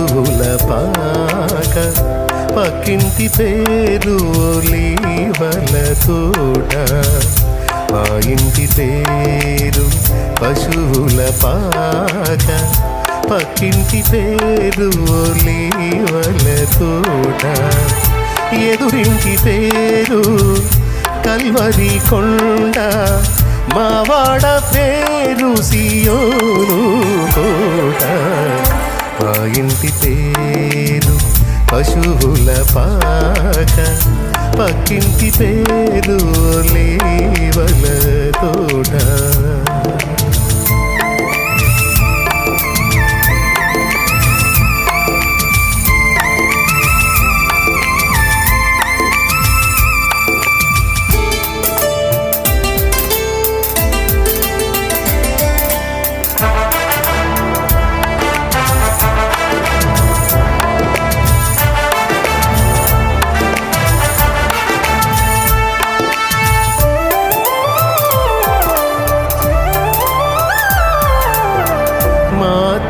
పశువుల పాక పక్కింటి పేరు ఒలీవల తోట. మా ఇంటి పేరు పశువుల పాక పక్కింటి పేరు ఒలీవల తోట. ఎదురింటి పేరు కల్వరి కొండ, మావాడ పేరు సియోను కోట. మా ఇంటి పేరు పశువుల పాక పక్కింటి పేరు ఒలీవల తోట.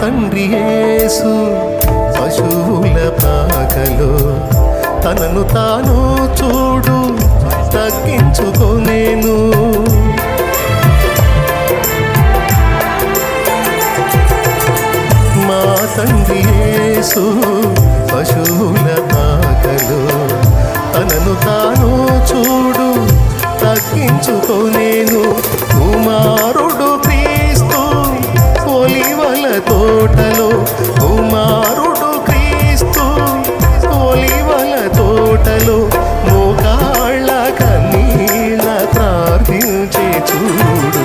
తండ్రి యేసు పశువుల పాకలో తనను తాను చూడు తగ్గించుకోనేను. మా తండ్రి యేసు పశువుల పాకలో తనను తాను చూడు తగ్గించుకోనేను. కుమారుడు క్రీస్తు ఒలీవల తోటలో, కుమారుడు క్రీస్తు ఒలీవల తోటలో మోకాళ్ళ కన్నీళ్ళ ప్రార్థించే చూడు.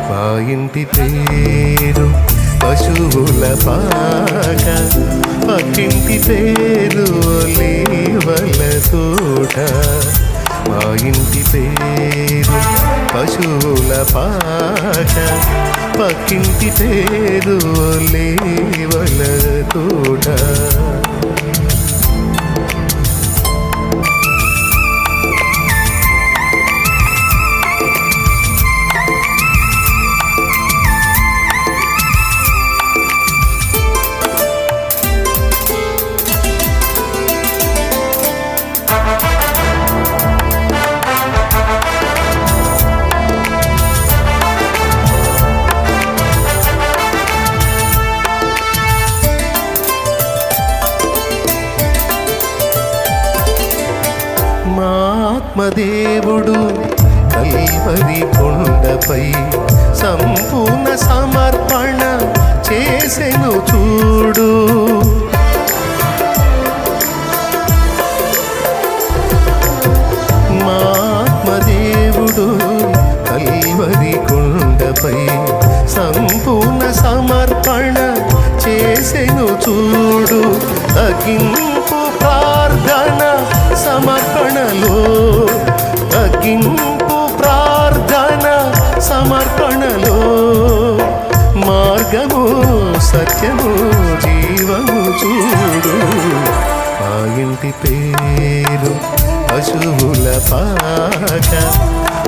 మా ఇంటి పేరు పశువుల పాక పక్కింటి పేరు ఒలీవల తోట. మా ఇంటి పేరు పశువుల పాక పక్కింటి పేరు ఒలీవల తోట. ఆత్మదేవుడు కల్వరి కొండపై సంపూర్ణ సమర్పణ చేసెను చూడు. మా ఆత్మదేవుడు కల్వరి కొండపై సంపూర్ణ సమర్పణ చేసెను చూడు. తగ్గింపు ప్రార్థన సమర్పణలో, తగ్గింపు ప్రార్థన సమర్పణలో మార్గము సత్యము జీవము చూడు. మా ఇంటి పేరు పశువుల పాక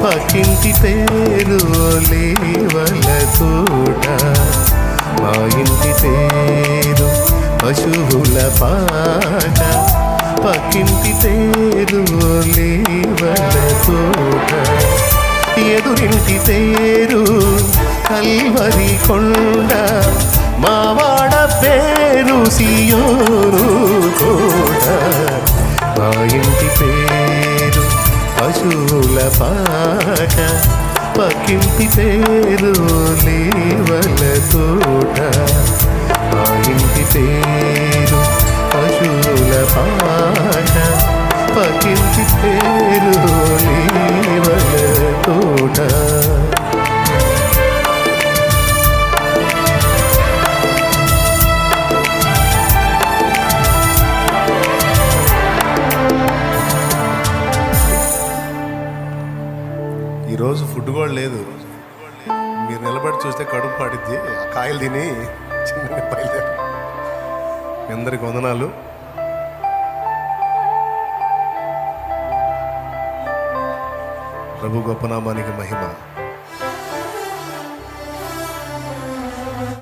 పక్కింటి పేరు ఒలీవల తోట. మా ఇంటి పేరు పశువుల పాక పక్కింటి పేరు ఒలీవల తోట. ఎదురింటి పేరు కల్వరి కొండ, మావాడ పేరు సియోను కోట. మా ఇంటి పేరు పశువుల పాక పక్కింటి పేరు ఒలీవల తోట. మా ఇంటి పేరు పశువుల పాక పక్కింటి పేరు ఒలీవల తోట. ఈరోజు ఫుడ్ కూడా లేదు. మీరు నిలబడి చూస్తే కడుపు పాడిద్ది. ఆ కాయలు తిని చిన్న బయలుదేరి. మీ అందరికి వందనాలు. ప్రభు గొప్ప నామానికి మహిమ.